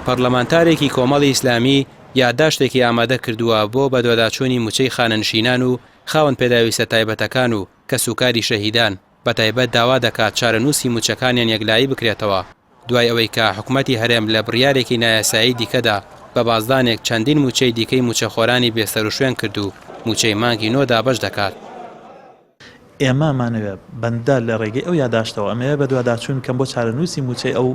پەرلەمانتارێکی کۆمەڵی ئیسلامی یادداشتێکی ئامادە کردووە بۆ بەدواداچوونی موچەی خانەنشینان و خاوەن پێداویستە تایبەتەکان و کە سوکاری شەهیدان بەتایبەت داوا دەکات چارەنووسی موچەکانیان یەکلایی بکرێتەوە دوای ئەوەی کە حکوومەتی هەرێم لە بڕیارێکی نایاسایی دیکەدا بە بازدانێک چەندین موچەی دیکەی موچەخۆرانی بێسەر و شوێن کرد و موچەی مانگی نۆ دابەش دەکات. ئێمەمانەوێت بەندە لە ڕێگەی ئەو یادداشتەوە ئەمەیە بە دوواداچوون کەم بۆ چارەنووسی موچەی ئەو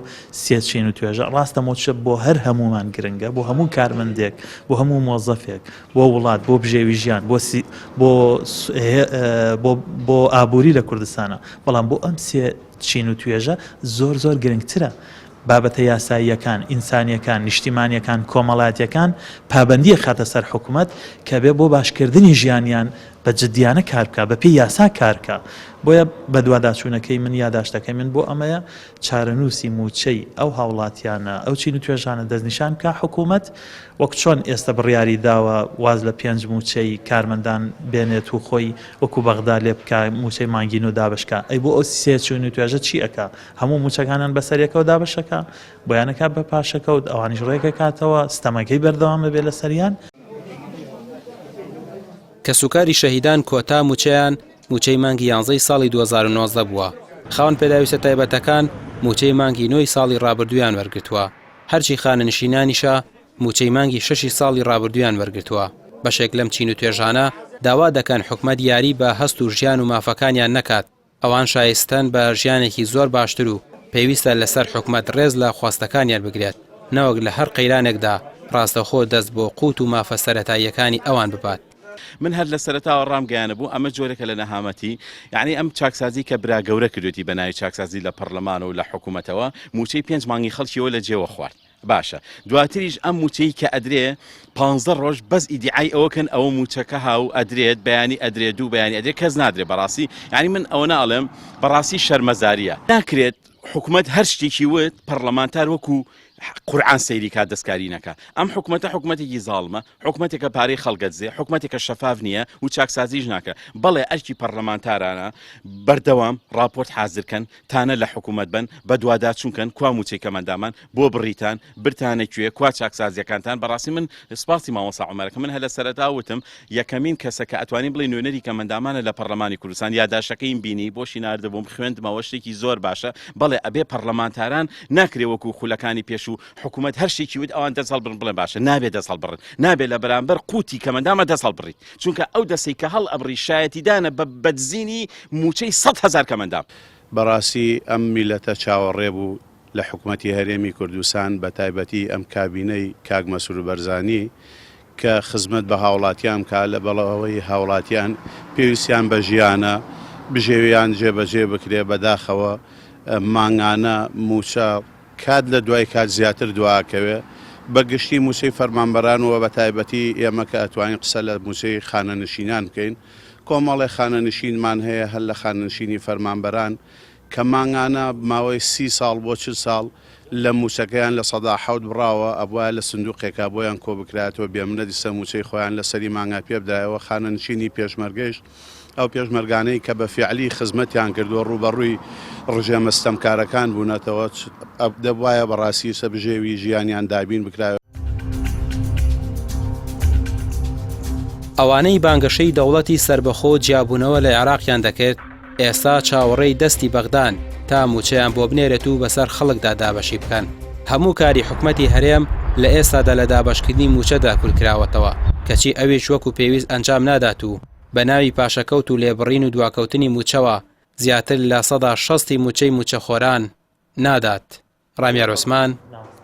سێچین و توێژە ڕاستە موچە بۆ هەر هەمومان گرنگە، بۆ هەموو کارمەندێک، بۆ هەموو مۆزەفێک، بۆ وڵات، بۆ بژێوی ژیان، بۆ ئابووری لە کوردستانە، بەڵام بۆ ئەم سێچین و توێژە زۆر گرنگترە. بابەتە یاساییەکان، ئینسانیەکان، نیشتیمانیەکان، کۆمەڵایەتیەکان پابەندیە خاتە سەر حکوومەت کە بێ بۆ باشکردنی ژیانیان بە جددیانە کار بکە، بە پێی یاسا کار بکە. بۆیە بە دوواداچوونەکەی من یادداشتەکەی من بۆ ئەمەیە چارەنووسی موچەی ئەو هاوڵاتیانە ئەو چین و توێژانە دەستنیشان بکە حکوومەت وەک چۆن ئێستا بڕیاری داوە واز لە 5 موچەی کارمەندان بێنێت و خۆی وەکو بەغدا لێ بکە موچەی مانگین و دابشکە. ئەی بۆ ئەو سێ چین و توێژە چی ئەکا؟ هەموو موچەکانان بەسەرێکەوە دابشەکە، بۆیانەکە بە پاشەکەوت ئەوانیش ڕێگە کاتەوە ستەمەکەی بەردەوامە بێ لە سەریان. کە سوکاری شەهیدان کۆتا موچەیان موچەی مانگی 11 ساڵی 2019 بووە. خاوەن پێداویستە تایبەتەکان موچەی مانگی 9 ساڵی ڕابردوویان وەرگرتووە. هەرچی خانەنشینانیشە موچەی مانگی 6 ساڵی ڕابردوویان وەرگرتووە. بەشێک لەم چین و توێژانە داوا دەکەن حکومەت یاری بە هەست و ژیان و مافەکانیان نەکات. ئەوان شایستەن بە ژیانێکی زۆر باشتر و پێویستە لەسەر حکومەت ڕێز لە خواستەکانیان بگرێت، نەوەک لە هەر قەیرانێکدا ڕاستەخۆ دەست بۆ قوت و مافە سەرەتاییەکانی ئەوان ببات. من هەر لە سەرەتاوە ڕامگەیانە بوو ئەمە جۆرێکە لە نەهامەتی، یعنی ئەم چاکسازی کە برا گەورە کردوێتی بە ناوی چاکسازی لە پەرلەمان و لە حکوومەتەوە موچەی 5 مانگی خەڵکیەوە لە جێوە خوارد. باشە دواتریش ئەم موچەی کە ئەدرێ 15 ڕۆژ بەس ئیدعای ئەوەکەن ئەوە موچەکە هاو ئەدرێت بەیانی ئەدرێت دوو بەیانی ئەدرێت کەس نادرێ بەڕاستی، یعنی من ئەوە ناڵێم بەڕاستی شەرمەزاریە ناکرێت حکوومەت هەر شتێکی وت پەرلەمانتار وەکو قورعان سەیری کات دەستکاری نەکە. ئەم حکوومەتە حکوومەتێکی زاڵمە، حکوومەتێکە پارەی خەڵکە دزێ، حکوومەتێکە شەفاف نییە و چاکسازیش ناکە. بەڵێ ئەرکی پەرلەمانتارانە بەردەوام راپۆرت حازرکەن تانە لە حکوومەت بن بە دوواداچوونکەن کوا موچەی کەمەندامان بۆ بڕیتان برتانەکوێ کوا چاکسازیەکانتان. بەڕاستی من سپاسی مامۆستا عومەرەکە من هە لە سەرەتا وتم یەکەمین کەسە کە ئەتوانین بڵێ نوێنەری کەمەندامانە لە پەرلەمانی کوردستان یادداشتەکەیم بینی بۆشی ناردەبووم خوێندمەوە شتێکی زۆر باشە. بەڵێ ئەبێ پەرلەمانتاران ناکرێ وەکو خولەکانی پێش و حکوومەت هەر شتێکی وت ئەوان دەست هەڵبڕن بڵێن باشە، نابێت دەست هەڵبڕن، نابێت لە بەرامبەر قوتی کەمەندامە دەست هەڵبڕیت، چونکە ئەو دەستەی کە هەڵ ئەبڕی شایەتیدانە بە بەدزینی موچەی 100,000 کەمەندام. بەڕاستی ئەم میلەتە چاوەڕێ بوو لە حکوومەتی هەرێمی کوردستان بە تایبەتی ئەم کابینەی کاک مەسرور بەرزانی کە خزمەت بە هاوڵاتیان کا لە بەڵەوەی هاوڵاتیان پێویستیان بە ژیانە بژێویان جێبەجێ بکرێ بەداخەوە مانگانە موچە کات لە دوای کات زیاتر دواکەوێ بەگشتی موچەی فەرمانبەرانەوە بە تایبەتی ئێمە کە ئەتوانین قسە لە موچەی خانەنشینان بکەین. کۆمەڵی خانەنشینمان هەیە هەر لە خانەنشینی فەرمانبەران کە مانگانە ماوەی 30 ساڵ بۆ 40 ساڵ لە موچەکەیان لە سەدا حەوت بڕاوە ئەبوایە لە سندوقێکا بۆیان کۆ بکراتەوە بێمنە دیسە موچەی خۆیان لەسەری مانگا پێ بدایەوە. خانەنشینی پێشمەرگەیش ئەو پێشمەرگانەی کە بە فیعلی خزمەتیان کردووە ڕوبەڕووی ڕژێمە ستەمکارەکان بوونەتەوە دەبوایە بەڕاستی سە بژێوی ژیانیان دابین بکرایەوە. ئەوانەی بانگەشەی دەوڵەتی سربەخۆ جیابوونەوە لە عێراقیان دەکرد ئێستا چاوەڕێی دەستی بەغدان تا موچەیان بۆ بنێرێت و بەسەر خەڵکدا دابەشی بکەن. هەموو کاری حکومەتی هەرێم لە ئێستادا لە دابەشکردنی موچەدا کولکراوەتەوە کەچی ئەویش وەکو پێویست ئەنجام نادات و بە ناوی پاشەکەوت و لێبڕین و دواکەوتنی موچەوە زیاتر لە 160 موچەی موچەخۆران نادات. ڕامیار عوسمان،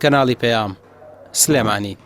کەناڵی پەیام، سلێمانی.